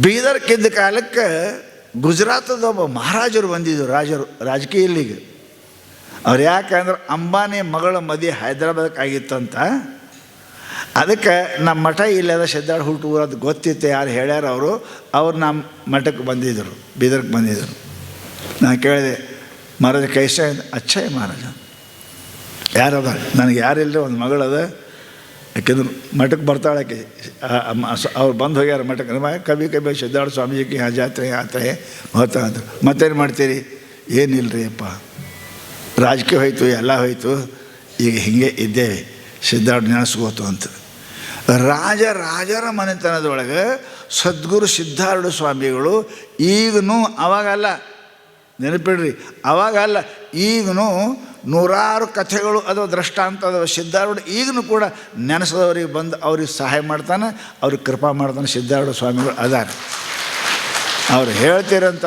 ಬೀದರ್ಕಿದ್ದ ಕಾಲಕ್ಕೆ ಗುಜರಾತದ ಒಬ್ಬ ಮಹಾರಾಜರು ಬಂದಿದ್ದರು, ರಾಜಕೀಯ ಇಲ್ಲಿಗೆ. ಅವ್ರು ಯಾಕಂದ್ರೆ ಅಂಬಾನಿ ಮಗಳ ಮದುವೆ ಹೈದ್ರಾಬಾದಕ್ಕೆ ಆಗಿತ್ತಂತ. ಅದಕ್ಕೆ ನಮ್ಮ ಮಠ ಇಲ್ಲದ ಸಿದ್ದಾಡ್ ಹುಟ್ಟು ಊರದ್ದು ಗೊತ್ತಿತ್ತು, ಯಾರು ಹೇಳ್ಯಾರ ಅವ್ರು ನಮ್ಮ ಮಠಕ್ಕೆ ಬಂದಿದ್ದರು, ಬೀದರ್ಗೆ ಬಂದಿದ್ದರು. ನಾನು ಕೇಳಿದೆ, ಮಹಾರಾಜ ಕೈಸ ಅಚ್ಚ ಮಹಾರಾಜ ಯಾರದ? ನನಗೆ ಯಾರಿಲ್ಲ, ಒಂದು ಮಗಳದ, ಯಾಕೆಂದ್ರೆ ಮಠಕ್ಕೆ ಬರ್ತಾಳಕ್ಕೆ. ಅವ್ರು ಬಂದು ಹೋಗ್ಯಾರ ಮಠಕ್ಕೆ. ಕವಿ ಸಿದ್ದಾಡ್ ಸ್ವಾಮೀಜಿಗೆ ಜಾತ್ರೆ ಆತ್ರೆ ಹೋಗ್ತಾ ಅಂದರು. ಮತ್ತೇನು ಮಾಡ್ತೀರಿ? ಏನಿಲ್ಲರಿ ಅಪ್ಪ, ರಾಜಕೀಯ ಹೋಯ್ತು, ಎಲ್ಲ ಹೋಯ್ತು, ಈಗ ಹೀಗೆ ಇದ್ದೇವೆ, ಸಿದ್ದಾಡ್ ನೆನೆಸ್ಕೋತು ಅಂತ. ರಾಜರ ಮನೆತನದೊಳಗೆ ಸದ್ಗುರು ಸಿದ್ಧಾರೂಢ ಸ್ವಾಮಿಗಳು ಈಗನೂ, ಅವಾಗಲ್ಲ ನೆನಪಿಡ್ರಿ, ಅವಾಗಲ್ಲ ಈಗನೂ ನೂರಾರು ಕಥೆಗಳು ಅದು ದೃಷ್ಟಾಂತ ಅದಾವ. ಸಿದ್ಧಾರೂಢ ಈಗಲೂ ಕೂಡ ನೆನೆಸಿದವ್ರಿಗೆ ಬಂದು ಅವ್ರಿಗೆ ಸಹಾಯ ಮಾಡ್ತಾನೆ, ಅವ್ರಿಗೆ ಕೃಪಾ ಮಾಡ್ತಾನೆ. ಸಿದ್ಧಾರೂಢ ಸ್ವಾಮಿಗಳು ಅದಾರ. ಅವ್ರು ಹೇಳ್ತೀರಂತ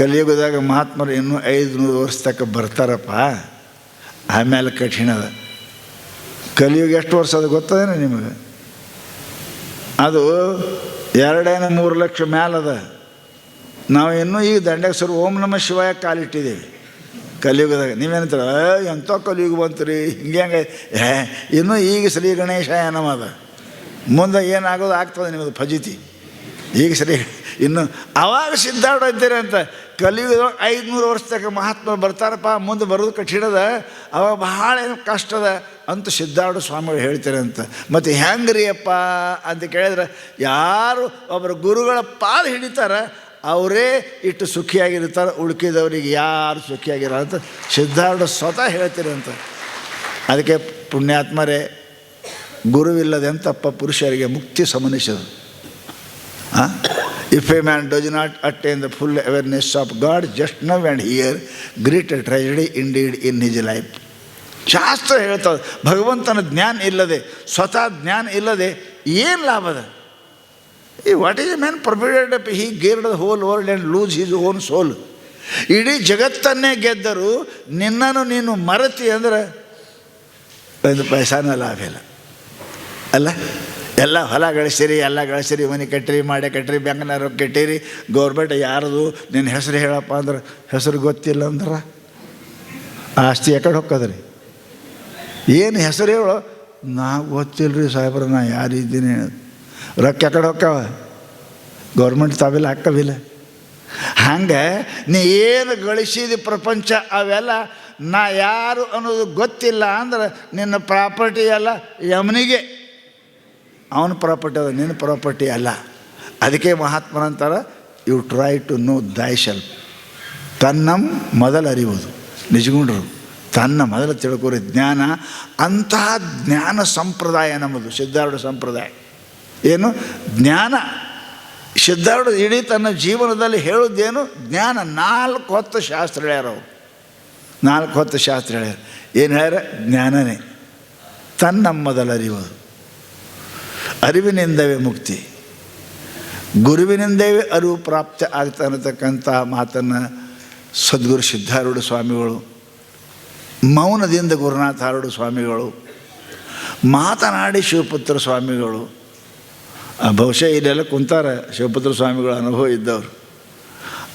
ಕಲಿಯುಗದಾಗ ಮಹಾತ್ಮರು ಇನ್ನೂ 500 ವರ್ಷ ತನಕ ಬರ್ತಾರಪ್ಪ, ಆಮೇಲೆ ಕಠಿಣ ಅದ. ಕಲಿಯುಗ ಎಷ್ಟು ವರ್ಷ ಅದು ಗೊತ್ತದೇನೆ ನಿಮಗೆ? ಅದು 2-3 ಲಕ್ಷ ಮ್ಯಾಲದ. ನಾವು ಇನ್ನೂ ಈಗ ದಂಡೇಶ್ವರ ಓಂ ನಮಃ ಶಿವಾಯ ಕಾಲಿಟ್ಟಿದ್ದೀವಿ ಕಲಿಯುಗದಾಗ. ನೀವೇನಂತೀರ, ಎಂಥ ಕಲಿಯುಗ ಬಂತು ರೀ, ಹಿಂಗೆ ಇನ್ನೂ ಈಗ ಶ್ರೀ ಗಣೇಶಾಯ ನಮದ. ಮುಂದೆ ಏನಾಗೋದು ಆಗ್ತದೆ ನಿಮ್ಮದು ಫಜಿತಿ. ಈಗ ಸರಿ ಇನ್ನು ಅವಾಗ ಸಿದ್ಧಾರೂಢ ಅಂತೀರಿ ಅಂತ. ಕಲಿಯುಗದಾಗ 500 ವರ್ಷ ತನಕ ಮಹಾತ್ಮರು ಬರ್ತಾರಪ್ಪ, ಮುಂದೆ ಬರೋದು ಕಠಿಣದ, ಅವಾಗ ಭಾಳ ಏನು ಕಷ್ಟದ ಅಂತ ಸಿದ್ಧಾರೂಢ ಸ್ವಾಮಿಗಳು ಹೇಳ್ತಾರೆ ಅಂತ. ಮತ್ತು ಹೆಂಗೆ ರೀ ಅಪ್ಪ ಅಂತ ಕೇಳಿದ್ರೆ, ಯಾರು ಒಬ್ಬರು ಗುರುಗಳ ಪಾದ ಹಿಡಿತಾರೆ ಅವರೇ ಇಷ್ಟು ಸುಖಿಯಾಗಿರ್ತಾರೆ, ಉಳ್ಕಿದವರಿಗೆ ಯಾರು ಸುಖಿಯಾಗಿರ ಅಂತ ಸಿದ್ಧಾರೂಢ ಸ್ವತಃ ಹೇಳ್ತೀರಂತ. ಅದಕ್ಕೆ ಪುಣ್ಯಾತ್ಮರೇ, ಗುರುವಿಲ್ಲದೆಂತಪ್ಪ ಪುರುಷರಿಗೆ ಮುಕ್ತಿ ಸಮನಿಸದು. If a man does not attain the full awareness of God just now and here, great a tragedy indeed in his life. ಶಾಸ್ತ್ರ ಹೇಳ್ತದೆ, ಭಗವಂತನ ಜ್ಞಾನ ಇಲ್ಲದೆ, ಸ್ವತಃ ಜ್ಞಾನ ಇಲ್ಲದೆ ಏನು ಲಾಭದ? What is a man profited up? He gained the whole world and lose his own soul. ಇಡೀ ಜಗತ್ತನ್ನೇ ಗೆದ್ದರು, ನಿನ್ನನ್ನು ನೀನು ಮರೆತಿ ಅಂದ್ರೆ ಒಂದು ಪೈಸಾನೂ ಲಾಭ ಇಲ್ಲ ಅಲ್ಲ. ಎಲ್ಲ ಹೊಲ ಗಳಿಸಿರಿ, ಎಲ್ಲ ಗಳಿಸಿರಿ, ಮನೆ ಕಟ್ಟಿರಿ, ಮಾಡಿ ಕಟ್ಟಿರಿ, ಬ್ಯಾಂಕ್ನಾರು ಕಟ್ಟಿರಿ, ಗೌರ್ಮೆಂಟ್ ಯಾರದು ನಿನ್ನ ಹೆಸರು ಹೇಳಪ್ಪ ಅಂದ್ರೆ ಹೆಸರು ಗೊತ್ತಿಲ್ಲ ಅಂದ್ರೆ ಆಸ್ತಿ ಯಾಕಡೆ ಹೊಕ್ಕದ್ರಿ? ಏನು ಹೆಸರು ಹೇಳೋ? ನಾ ಗೊತ್ತಿಲ್ಲ ರೀ ಸಾಹೇಬ್ರ, ನಾ ಯಾರಿದ್ದೀನಿ, ರೊಕ್ಕ ಯಾಕಡೆ ಹೊಕ್ಕವ? ಗೌರ್ಮೆಂಟ್ ತಾವೆಲ್ಲ ಹಾಕವಿಲ್ಲ. ಹಂಗೆ ನೀ ಏನು ಗಳಿಸಿದ ಪ್ರಪಂಚ ಅವೆಲ್ಲ ನಾ ಯಾರು ಅನ್ನೋದು ಗೊತ್ತಿಲ್ಲ ಅಂದ್ರೆ ನಿನ್ನ ಪ್ರಾಪರ್ಟಿ ಎಲ್ಲ ಯಮನಿಗೆ, ಅವನ ಪ್ರಾಪರ್ಟಿ ಅದ, ನಿನ್ನ ಪ್ರಾಪರ್ಟಿ ಅಲ್ಲ. ಅದಕ್ಕೆ ಮಹಾತ್ಮನಂತಾರೆ, ಯು ಟ್ರೈ ಟು ನೋ ದೈ ಸೆಲ್ಫ್. ತನ್ನ ಮೊದಲು ಅರಿಯುವುದು ನಿಜಗುಂಡ್ರು, ತನ್ನ ಮೊದಲು ತಿಳ್ಕೋರಿ ಜ್ಞಾನ. ಅಂತಹ ಜ್ಞಾನ ಸಂಪ್ರದಾಯ ನಮ್ಮದು ಸಿದ್ಧಾರೂಢ ಸಂಪ್ರದಾಯ. ಏನು ಜ್ಞಾನ? ಸಿದ್ಧಾರೂಢ ಇಡೀ ತನ್ನ ಜೀವನದಲ್ಲಿ ಹೇಳೋದೇನು? ಜ್ಞಾನ. 4 ಹೊತ್ತು ಶಾಸ್ತ್ರ ಹೇಳ್ಯಾರ ಅವರು, 4 ಹೊತ್ತು ಶಾಸ್ತ್ರ ಹೇಳ್ಯಾರ. ಏನು ಹೇಳ್ಯಾರ? ಜ್ಞಾನನೇ, ತನ್ನ ಮೊದಲು ಅರಿಯುವುದು, ಅರಿವಿನಿಂದವೇ ಮುಕ್ತಿ, ಗುರುವಿನಿಂದವೇ ಅರಿವು ಪ್ರಾಪ್ತಿ ಆಗ್ತಾ ಅನ್ನತಕ್ಕಂಥ ಮಾತನ್ನು ಸದ್ಗುರು ಸಿದ್ಧಾರೂಢ ಸ್ವಾಮಿಗಳು, ಮೌನದಿಂದ ಗುರುನಾಥಾರೂಢ ಸ್ವಾಮಿಗಳು, ಮಾತನಾಡಿ ಶಿವಪುತ್ರ ಸ್ವಾಮಿಗಳು, ಬಹುಶಃ ಇಲ್ಲೆಲ್ಲ ಕುಂತಾರೆ ಶಿವಪುತ್ರ ಸ್ವಾಮಿಗಳ ಅನುಭವ ಇದ್ದವರು.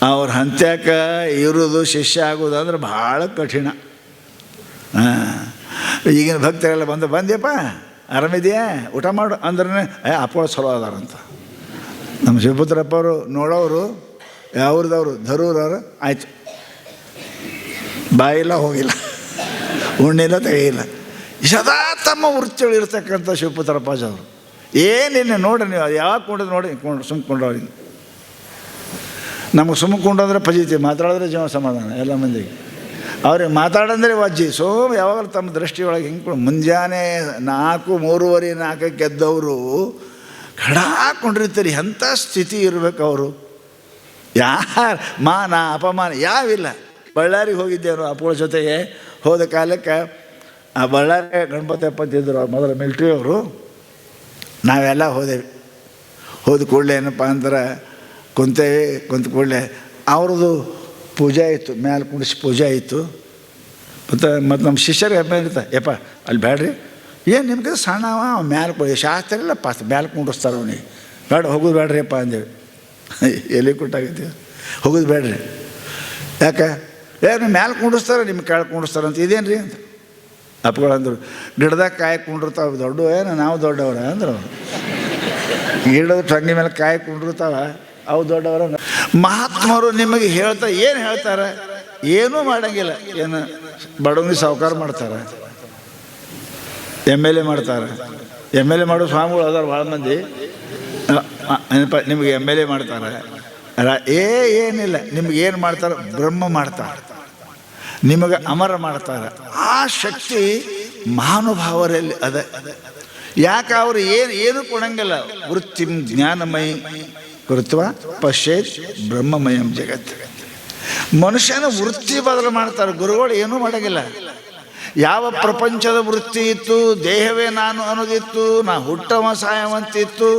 ಅವ್ರ ಹಂತ್ಯಾಕ ಇರೋದು ಶಿಷ್ಯ ಆಗೋದು ಅಂದ್ರೆ ಭಾಳ ಕಠಿಣ. ಈಗಿನ ಭಕ್ತರೆಲ್ಲ ಬಂದ್ಯಪ್ಪ ಆರಾಮಿದೆಯಾ, ಊಟ ಮಾಡು ಅಂದ್ರೆ ಅಪ್ಪಳ ಚಲೋ ಅದಾರಂತ. ನಮ್ಮ ಶಿವಪುತ್ರಪ್ಪವರು ನೋಡೋರು ಯಾವ್ರದವರು ಧರೂರವರು, ಆಯಿತು ಬಾಯಿಲ್ಲ ಹೋಗಿಲ್ಲ, ಉಣ್ಣಿಲ್ಲ ತೆಗೆಯಿಲ್ಲ, ಸದಾ ತಮ್ಮ ವೃತ್ತಿಗಳಿರ್ತಕ್ಕಂಥ ಶಿವಪುತ್ರಪ್ಪಾಜವರು. ಏನಿಲ್ಲ ನೋಡ್ರಿ ನೀವು, ಅದು ಯಾವಾಗ ಕೊಂಡದ್ದು ನೋಡಿ ಸುಮ್ಕೊಂಡು ಅವ್ರಿಗೆ. ನಮಗೆ ಸುಮ್ಮಕೊಂಡ್ರೆ ಫಜಿತಿ, ಮಾತಾಡಿದ್ರೆ ಜೀವ ಸಮಾಧಾನ ಎಲ್ಲ ಮಂದಿಗೆ. ಅವ್ರಿಗೆ ಮಾತಾಡಂದ್ರೆ ವಜ್ಜಿ. ಯಾವಾಗಲೂ ತಮ್ಮ ದೃಷ್ಟಿಯೊಳಗೆ ಹಿಂಗೆ ಮುಂಜಾನೆ 4, 3:30, 4ಕ್ಕೆ ಎದ್ದವರು ಕಡಾಕೊಂಡಿರ್ತಾರೆ. ಎಂಥ ಸ್ಥಿತಿ ಇರಬೇಕು ಅವರು. ಯಾರು ಮಾನ ಅಪಮಾನ ಯಾವಿಲ್ಲ. ಬಳ್ಳಾರಿಗೆ ಹೋಗಿದ್ದೇವರು ಅಪ್ಪಳ ಜೊತೆಗೆ. ಹೋದ ಕಾಲಕ್ಕೆ ಆ ಬಳ್ಳಾರಿ ಗಣಪತಿ ಅಪ್ಪಂತಿದ್ರು ಅವ್ರು, ಮೊದಲು ಮಿಲ್ಟ್ರಿಯವರು. ನಾವೆಲ್ಲ ಹೋದೆವು. ಹೋದ ಕೂಡಲೇ ಏನಪ್ಪ ಅಂದ್ರೆ ಕುಂತೇವೆ. ಕುಂತ ಕೂಡಲೇ ಅವ್ರದ್ದು ಪೂಜೆ ಇತ್ತು, ಮೇಲೆ ಕುಣಿಸಿ ಪೂಜೆ ಇತ್ತು. ಮತ್ತು ನಮ್ಮ ಶಿಷ್ಯರಿಗೆ ಹಬ್ಬ ಇರ್ತಾ, ಯಪ್ಪ ಅಲ್ಲಿ ಬೇಡ್ರಿ ಏನು ನಿಮ್ಗೆ ಸಣ್ಣವ ಮ್ಯಾಲೆ ಶಾಸ್ತ್ರ ಇಲ್ಲ ಪಾಸ್ ಮ್ಯಾಲೆ ಕುಂಡಿಸ್ತಾರೆ ಅವನಿಗೆ. ಬೇಡ ಹೋಗೋದು ಬೇಡ್ರಿಪ್ಪ ಅಂದೇವಿ. ಎಲ್ಲಿ ಕೊಟ್ಟಾಗೈತಿ ಹೋಗೋದು ಬೇಡ್ರಿ. ಯಾಕೆ ನೀವು ಮ್ಯಾಲೆ ಕುಂಡಿಸ್ತಾರೆ ನಿಮ್ಗೆ ಕೆಳಗೆ ಕುಂಡಿಸ್ತಾರೆ ಅಂತ ಇದೇನು ರೀ ಅಂತ ಅಪ್ಪಗಳಂದ್ರು. ಗಿಡದಾಗ ಕಾಯಿ ಕುಂಡಿರ್ತಾವೆ ದೊಡ್ಡ ಏನು ನಾವು ದೊಡ್ಡವ್ರ ಅಂದ್ರೆ ಅವರು ಗಿಡದ ಟೊಂಗಿ ಮೇಲೆ ಕಾಯಿ ಕುಂಡಿರ್ತಾವ ಅವು ದೊಡ್ಡವರ. ಮಹಾತ್ಮರು ನಿಮಗೆ ಏನು ಹೇಳ್ತಾರೆ? ಏನೂ ಮಾಡೋಂಗಿಲ್ಲ. ಏನು ಬಡವನಿಗೆ ಸಾವುಕಾರ ಮಾಡ್ತಾರೆ, MLA ಮಾಡ್ತಾರೆ. MLA ಮಾಡೋ ಸ್ವಾಮಿಗಳು ಅದಾರ ಭಾಳ ಮಂದಿ. ನಿಮಗೆ MLA ಮಾಡ್ತಾರೆ. ಏನಿಲ್ಲ, ನಿಮ್ಗೆ ಏನು ಮಾಡ್ತಾರೆ? ಬ್ರಹ್ಮ ಮಾಡ್ತಾರೆ, ನಿಮಗೆ ಅಮರ ಮಾಡ್ತಾರೆ. ಆ ಶಕ್ತಿ ಮಹಾನುಭಾವರಲ್ಲಿ ಅದ. ಯಾಕೆ ಅವರು ಏನು ಕೊಡಂಗಿಲ್ಲ. ವೃತ್ತಿಂ ಜ್ಞಾನಮಯಿ ಕೃತ್ವ ಪಶ್ಯೇತ್ ಬ್ರಹ್ಮಮಯಂ ಜಗತ್. ಮನುಷ್ಯನ ವೃತ್ತಿ ಬದಲು ಮಾಡ್ತಾರೆ. ಗುರುಗಳು ಏನೂ ಮಾಡೋಂಗಿಲ್ಲ. ಯಾವ ಪ್ರಪಂಚದ ವೃತ್ತಿ ಇತ್ತು, ದೇಹವೇ ನಾನು ಅನ್ನೋದಿತ್ತು, ನಾ ಹುಟ್ಟವ ಸಾಯವಂತಿತ್ತು,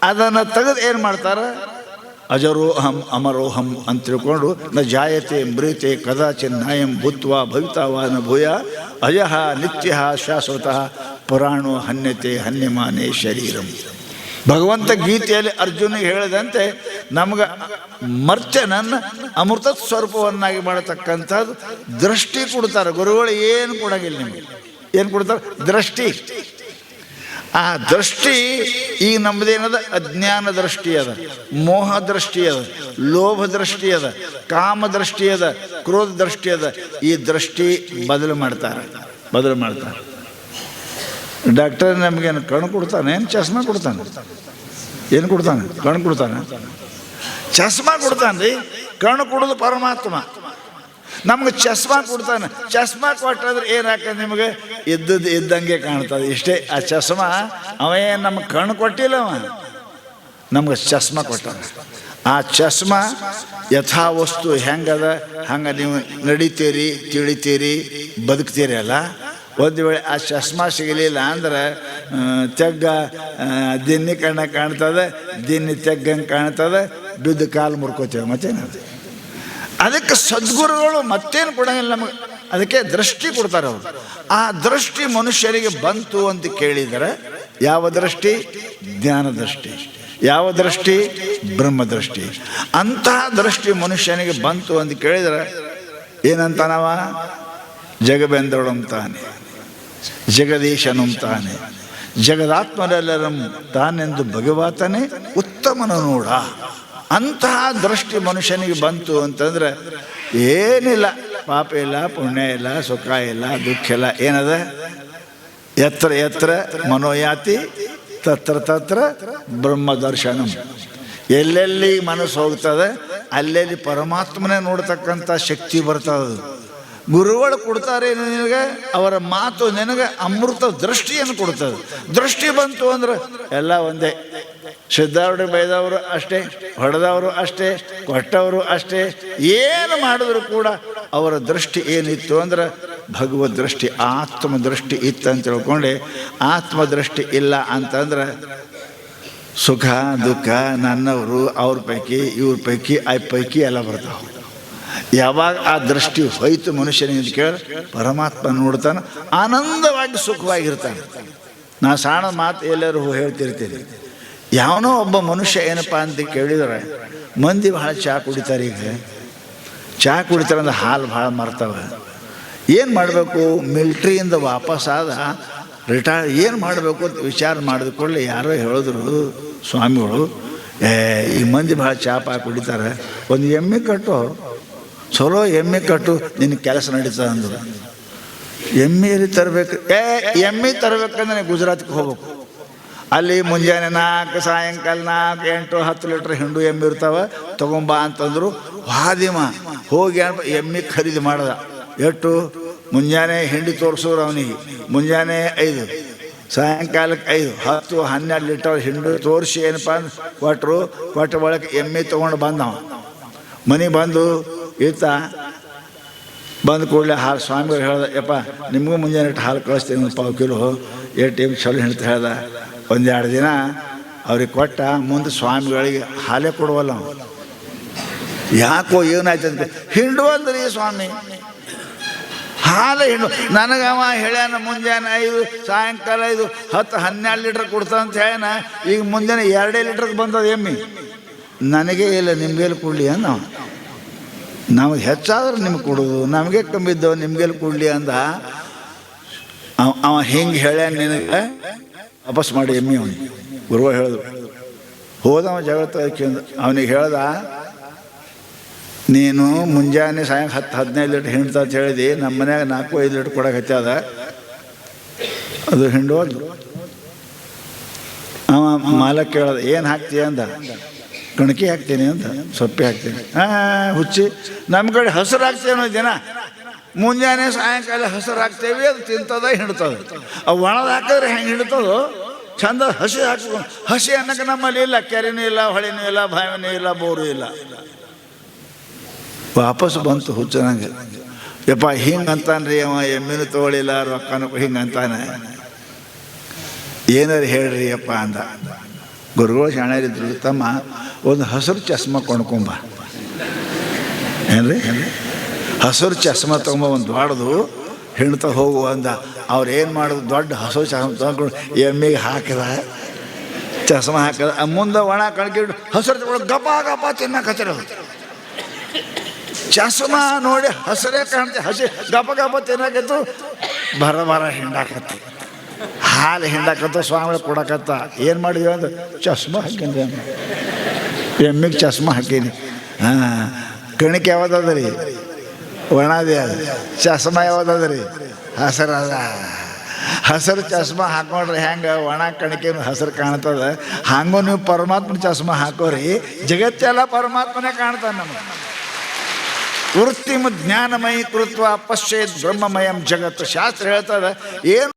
ಅದನ್ನು ತೆಗೆದು ಏನು ಮಾಡ್ತಾರೆ? ಅಜರೋಹಂ ಅಮರೋಹಂ ಅಂತ ತಿಳ್ಕೊಂಡು ನ ಜಾಯತೆ ಮೃತೆ ಕದಾಚಿನ್ ನಾಯಂ ಭೂತ್ವ ಭವಿತಾವಾನ ಭೂಯ ಅಜಃ ನಿತ್ಯ ಶಾಶ್ವತಃ ಪುರಾಣೋ ಹನ್ಯತೆ ಹನ್ಯಮಾನೇ ಶರೀರಂ. ಭಗವಂತ ಗೀತೆಯಲ್ಲಿ ಅರ್ಜುನಿಗೆ ಹೇಳಿದಂತೆ ನಮ್ಗೆ ಮರ್ತ್ಯನನ್ನು ಅಮೃತ ಸ್ವರೂಪವನ್ನಾಗಿ ಮಾಡತಕ್ಕಂಥದ್ದು ದೃಷ್ಟಿ ಕೊಡ್ತಾರೆ ಗುರುಗಳು. ಏನು ಕೊಡೋಂಗಿಲ್ಲ ನಿಮಗೆ. ಏನು ಕೊಡ್ತಾರೆ? ದೃಷ್ಟಿ. ಆ ದೃಷ್ಟಿ ಈಗ ನಮ್ಮದೇನದ? ಅಜ್ಞಾನ ದೃಷ್ಟಿ ಅದ, ಮೋಹ ದೃಷ್ಟಿ ಅದ, ಲೋಭ ದೃಷ್ಟಿ ಅದ, ಕಾಮ ದೃಷ್ಟಿ ಅದ, ಕ್ರೋಧ ದೃಷ್ಟಿ ಅದ. ಈ ದೃಷ್ಟಿ ಬದಲು ಮಾಡ್ತಾರೆ. ಡಾಕ್ಟರ್ ನಮಗೇನು ಕಣ್ಣು ಕೊಡ್ತಾನೆ? ಏನು ಚಸ್ಮಾ ಕೊಡ್ತಾನೆ? ಏನು ಕೊಡ್ತಾನೆ? ಕಣ್ಣು ಕೊಡ್ತಾನೆ? ಚಸ್ಮಾ ಕೊಡ್ತಾನೆ ರೀ. ಕಣ್ಣು ಕೊಡೋದು ಪರಮಾತ್ಮ. ನಮ್ಗೆ ಚಸ್ಮಾ ಕೊಡ್ತಾನೆ. ಚಸ್ಮಾ ಕೊಟ್ಟಾದ್ರೆ ಏನಾಗ್ತದೆ? ನಿಮಗೆ ಇದ್ದಂಗೆ ಕಾಣ್ತದೆ ಇಷ್ಟೇ. ಆ ಚಸ್ಮಾ ಅವೇ ನಮ್ಗೆ ಕಣ್ಣು ಕೊಟ್ಟಿಲ್ಲ, ಅವ ನಮ್ಗೆ ಚಸ್ಮಾ ಕೊಟ್ಟಾನ. ಆ ಚಸ್ಮಾ ಯಥಾ ವಸ್ತು ಹೆಂಗದ ಹಂಗೆ ನೀವು ನಡಿತೀರಿ, ತಿಳಿತೀರಿ, ಬದುಕ್ತೀರಿ ಅಲ್ಲ. ಒಂದು ವೇಳೆ ಆ ಚಸ್ಮಾ ಸಿಗಲಿಲ್ಲ ಅಂದ್ರೆ ತೆಗ್ಗ ದಿನ್ನಿ ಕಣ್ಣ ಕಾಣ್ತದೆ, ದಿನ್ನಿ ತೆಗ್ಗಂಗೆ ಕಾಣ್ತದೆ, ಬಿದ್ದು ಕಾಲು ಮುರ್ಕೋತೇವೆ. ಮತ್ತೇನದು? ಅದಕ್ಕೆ ಸದ್ಗುರುಗಳು ಮತ್ತೇನು ಕೊಡಂಗಿಲ್ಲ ನಮಗೆ. ಅದಕ್ಕೆ ದೃಷ್ಟಿ ಕೊಡ್ತಾರೆ ಅವರು. ಆ ದೃಷ್ಟಿ ಮನುಷ್ಯರಿಗೆ ಬಂತು ಅಂತ ಕೇಳಿದರೆ ಯಾವ ದೃಷ್ಟಿ? ಜ್ಞಾನ ದೃಷ್ಟಿ. ಯಾವ ದೃಷ್ಟಿ? ಬ್ರಹ್ಮದೃಷ್ಟಿ. ಅಂತಹ ದೃಷ್ಟಿ ಮನುಷ್ಯನಿಗೆ ಬಂತು ಅಂತ ಕೇಳಿದರೆ ಏನಂತಾನವ? ಜಗಬೆಂದೊಡಂತಾನೆ, ಜಗದೀಶನುಂತಾನೆ, ಜಗದಾತ್ಮರೆಲ್ಲರಂ ತಾನೆಂದು ಭಗವಾತನೇ ಉತ್ತಮನ ನೋಡ. ಅಂತಹ ದೃಷ್ಟಿ ಮನುಷ್ಯನಿಗೆ ಬಂತು ಅಂತಂದ್ರೆ ಏನಿಲ್ಲ, ಪಾಪ ಇಲ್ಲ, ಪುಣ್ಯ ಇಲ್ಲ, ಸುಖ ಇಲ್ಲ, ದುಃಖ ಇಲ್ಲ. ಏನದ? ಯತ್ರ ಯತ್ರ ಮನೋಯಾತಿ ತತ್ರ ತತ್ರ ಬ್ರಹ್ಮದರ್ಶನಂ. ಎಲ್ಲೆಲ್ಲಿ ಮನಸ್ಸು ಹೋಗ್ತದೆ ಅಲ್ಲೆಲ್ಲಿ ಪರಮಾತ್ಮನೇ ನೋಡ್ತಕ್ಕಂಥ ಶಕ್ತಿ ಬರ್ತದೆ. ಗುರುಗಳು ಕೊಡ್ತಾರೆ ನಿನಗೆ, ಅವರ ಮಾತು ನಿನಗೆ ಅಮೃತ ದೃಷ್ಟಿಯನ್ನು ಕೊಡ್ತದೆ. ದೃಷ್ಟಿ ಬಂತು ಅಂದ್ರೆ ಎಲ್ಲ ಒಂದೇ. ಸಿದ್ಧಾರ್ಢ ಬೈದವರು ಅಷ್ಟೇ, ಹೊಡೆದವರು ಅಷ್ಟೇ, ಕೊಟ್ಟವರು ಅಷ್ಟೇ. ಏನು ಮಾಡಿದ್ರು ಕೂಡ ಅವರ ದೃಷ್ಟಿ ಏನಿತ್ತು ಅಂದ್ರೆ ಭಗವದ್ ದೃಷ್ಟಿ, ಆತ್ಮದೃಷ್ಟಿ ಇತ್ತು ಅಂತ ತಿಳ್ಕೊಂಡೆ. ಆತ್ಮದೃಷ್ಟಿ ಇಲ್ಲ ಅಂತಂದ್ರೆ ಸುಖ ದುಃಖ ನನ್ನವರು, ಅವ್ರ ಪೈಕಿ ಇವ್ರ ಪೈಕಿ ಆ ಪೈಕಿ ಎಲ್ಲ ಬರ್ತಾವೆ. ಯಾವಾಗ ಆ ದೃಷ್ಟಿ ಹೋಯ್ತು ಮನುಷ್ಯನಿಗೆ ಕೇಳಿ ಪರಮಾತ್ಮ ನೋಡ್ತಾನೆ, ಆನಂದವಾಗಿ ಸುಖವಾಗಿರ್ತಾನೆ. ನಾ ಸಣ್ಣ ಮಾತು ಎಲ್ಲರೂ ಹೇಳ್ತಿರ್ತೀನಿ. ಯಾವನೋ ಒಬ್ಬ ಮನುಷ್ಯ ಏನಪ್ಪ ಅಂತ ಕೇಳಿದರೆ ಮಂದಿ ಭಾಳ ಚಹಾ ಕುಡಿತಾರೆ. ಈಗ ಚಹಾ ಕುಡಿತಾರೆ ಅಂದ್ರೆ ಹಾಲು ಭಾಳ ಮರ್ತವೆ. ಏನು ಮಾಡಬೇಕು? ಮಿಲ್ಟ್ರಿಯಿಂದ ವಾಪಸ್ಸಾದ ರಿಟೈರ್ ಏನು ಮಾಡಬೇಕು ಅಂತ ವಿಚಾರ ಮಾಡಿದ ಕೂಡಲೇ ಯಾರೋ ಹೇಳಿದ್ರು ಸ್ವಾಮಿಗಳು, ಈ ಮಂದಿ ಭಾಳ ಚಹಾ ಕುಡಿತಾರೆ, ಒಂದು ಎಮ್ಮೆ ಕಟ್ಟು, ಚಲೋ ಎಮ್ಮೆ ಕಟ್ಟು, ನಿನ್ನ ಕೆಲಸ ನಡೀತದೆ ಅಂದರು. ಎಮ್ಮೆಯಲ್ಲಿ ತರಬೇಕು? ಎಮ್ಮೆ ತರಬೇಕಂದ್ರೆ ಗುಜರಾತ್ಗೆ ಹೋಗ್ಬೇಕು. ಅಲ್ಲಿ ಮುಂಜಾನೆ 4 ಸಾಯಂಕಾಲ 4, 8, 10 ಲೀಟ್ರ್ ಹಿಂಡು ಎಮ್ಮೆ ಇರ್ತಾವೆ, ತೊಗೊಂಬ ಅಂತಂದರು. ವಾದಿಮ ಹೋಗಿ ಎಮ್ಮೆ ಖರೀದಿ ಮಾಡ್ದ. ಎಷ್ಟು? ಮುಂಜಾನೆ ಹಿಂಡಿ ತೋರಿಸೋರು ಅವನಿಗೆ ಮುಂಜಾನೆ 5, ಸಾಯಂಕಾಲಕ್ಕೆ 5, 10, 12 ಲೀಟರ್ ಹಿಂಡು ತೋರಿಸಿ ಏನಪ್ಪ ಅಂದ್ರೆ ಕೊಟ್ಟ ಒಳಗೆ ಎಮ್ಮೆ ತೊಗೊಂಡು ಬಂದವ. ಮನೆಗೆ ಬಂದು ಬಂದ ಕೂಡಲೇ ಹಾಲು ಸ್ವಾಮಿಗಳು ಹೇಳ್ದ, ಯಪ್ಪ ನಿಮಗೂ ಮುಂಜಾನೆ ಹಾಲು ಕಳಿಸ್ತೀನಿ, 1 ಪಾವು ಕಿಲೋ ಎಮ್ಮೆ ಚಲೋ ಹಿಂಡ್ತ ಹೇಳ್ದ. 1-2 ದಿನ ಅವ್ರಿಗೆ ಕೊಟ್ಟ. ಮುಂದೆ ಸ್ವಾಮಿಗಳಿಗೆ ಹಾಲೇ ಕೊಡುವಲ್ಲ. ಯಾಕೋ ಏನಾಯ್ತಂತೆ? ಹಿಂಡುವಲ್ರಿ ಸ್ವಾಮಿ, ಹಾಲು ಹಿಂಡು ನನಗೆ ಅವ ಹೇಳ್ಯಾನ ಮುಂಜಾನೆ 5 ಸಾಯಂಕಾಲ 5 10 12 ಲೀಟ್ರ್ ಕೊಡ್ತಾನಂತ ಹೇಳ್ಯಾನ. ಈಗ ಮುಂಜಾನೆ 2 ಲೀಟ್ರಿಗೆ ಬಂದದ ಎಮ್ಮಿ. ನನಗೇ ಇಲ್ಲ, ನಿಮ್ಗೆಲ್ಲಿ ಕೊಡಲಿ ಅಂದ. ನಮಗೆ ಹೆಚ್ಚಾದ್ರೆ ನಿಮ್ಗೆ ಕೊಡೋದು, ನಮಗೆ ಕಮ್ಮಿ ಇದ್ದವು ನಿಮ್ಗೆಲ್ಲಿ ಕೊಡಲಿ ಅಂದ. ಅವ ಹಿಂಗೆ ಹೇಳ್ಯಾನ, ನಿನಗೆ ವಾಪಸ್ ಮಾಡಿ ಎಮ್ಮಿ. ಅವನಿಗೆ ಗುರುವ ಹೇಳಿದ್ರು. ಹೋದವ ಜಗಳ ತಗೊಂಡು ಅವನಿಗೆ ಹೇಳ್ದ, ನೀನು ಮುಂಜಾನೆ ಸಾಯಂಕಾಲ 10-15 ಲೀಟ್ರ್ ಹಿಂಡ್ತ ಅಂತ ಹೇಳಿದಿ, ನಮ್ಮ ಮನ್ಯಾಗ 4-5 ಲೀಟ್ರ್ ಕೊಡಕ್ಕೆ ಹಚ್ಚದ. ಅದು ಹಿಂಡೋದು. ಅವ ಮಾಲಕ್ ಕೇಳ್ದ, ಏನು ಹಾಕ್ತೀಯ ಅಂದ. ಕಣಕಿ ಹಾಕ್ತೀನಿ ಅಂತ, ಸೊಪ್ಪೆ ಹಾಕ್ತೀನಿ. ಹುಚ್ಚಿ, ನಮ್ಮ ಕಡೆ ಹಸಿರು ಹಾಕ್ತೇನೋ ದಿನ, ಮುಂಜಾನೆ ಸಾಯಂಕಾಲ ಹಸಿರು ಹಾಕ್ತೇವೆ, ಅದು ತಿಂತದ ಹಿಂಡ್ತದೆ. ಅವು ಒಣದ ಹಾಕಿದ್ರೆ ಹೆಂಗೆ ಹಿಡ್ತದೋ ಚಂದ. ಹಸಿ ಹಾಕ್ಬೇಕು. ಹಸಿ ಅನ್ನಕ್ಕೆ ನಮ್ಮಲ್ಲಿ ಇಲ್ಲ, ಕೆರೆನೂ ಇಲ್ಲ, ಹೊಳೆನೂ ಇಲ್ಲ, ಬಾವಿನೂ ಇಲ್ಲ, ಬೋರು ಇಲ್ಲ. ವಾಪಸ್ ಬಂತು ಹುಚ್ಚನಂಗೆ. ಯಪ್ಪ ಹಿಂಗೆ ಅಂತಾನ್ರಿ ಅವ, ಎಮ್ಮಿನೂ ತೊಗೊಳಿಲ್ಲ, ರೊಕ್ಕನೂ ಹಿಂಗೆ ಅಂತಾನೆ, ಏನಾರು ಹೇಳ್ರಿ ಅಪ್ಪ ಅಂದ. ಗುರುಗಳು ಶಾಣ್ಯರಿದ್ರು, ತಮ್ಮ ಒಂದು ಹಸಿರು ಚಸ್ಮ ಕೊಂಡ್ಕೊಂಬ. ಏನ್ರಿ ಹಸಿರು ಚಸ್ಮ ತೊಗೊಂಬ, ಒಂದು ದೊಡ್ಡದು ಹೆಣ್ತ ಹೋಗುವ ಅಂದ. ಅವ್ರು ಏನು ಮಾಡೋದು, ದೊಡ್ಡ ಹಸಿರು ಚಸ್ಮ ತೊಗೊಂಡು ಎಮ್ಮಿಗೆ ಹಾಕಿದ, ಚಸ್ಮ ಹಾಕಿದ. ಮುಂದೆ ಒಣ ಕಣ್ಕಿಟ್ಟು ಹಸಿರು ತಗೊಂಡು ಗಪ ಗಪ ತಿನ್ನಕತ್ತಿರ. ಚಸ್ಮ ನೋಡಿ ಹಸಿರೇ ಕಾಣ್ತೆ, ಹಸಿ ಗಪ ಗಪ ತಿನ್ನಕತ್ತು. ಬರ ಹಿಂಡಾಕತ್ತು, ಹಾಲು ಹಿಂಡಾಕತ್ತ. ಸ್ವಾಮಿ ಕೊಡಕತ್ತ. ಏನು ಮಾಡಿದ್ವಿ ಅಂದ್ರೆ ಚಸ್ಮ ಹಾಕೀನಿ, ಎಮ್ಮಿಗೆ ಚಸ್ಮ ಹಾಕೀನಿ. ಕಣಿಕೆ ಯಾವ್ದದ ರೀ, ಒಣದೇ ಅದು. ಚಸ್ಮ ಯಾವ್ದದ ರೀ, ಹಸಿರದ. ಹಸಿರು ಚಸ್ಮ ಹಾಕೊಂಡ್ರೆ ಹೆಂಗೆ ಒಣ ಕಣಿಕೆನು ಹಸಿರು ಕಾಣ್ತದ, ಹಂಗೂ ನೀವು ಪರಮಾತ್ಮನ ಚಸ್ಮ ಹಾಕೋರಿ, ಜಗತ್ತೆಲ್ಲ ಪರಮಾತ್ಮನೇ ಕಾಣ್ತಾನೆ ನಮಗೆ. ವೃತ್ತಿಮ ಜ್ಞಾನಮಯಿ ಕೃತ್ವ ಪಶ್ಚೇತ್ ಬ್ರಹ್ಮಮಯಂ ಜಗತ್ತು. ಶಾಸ್ತ್ರ ಹೇಳ್ತದೆ ಏನು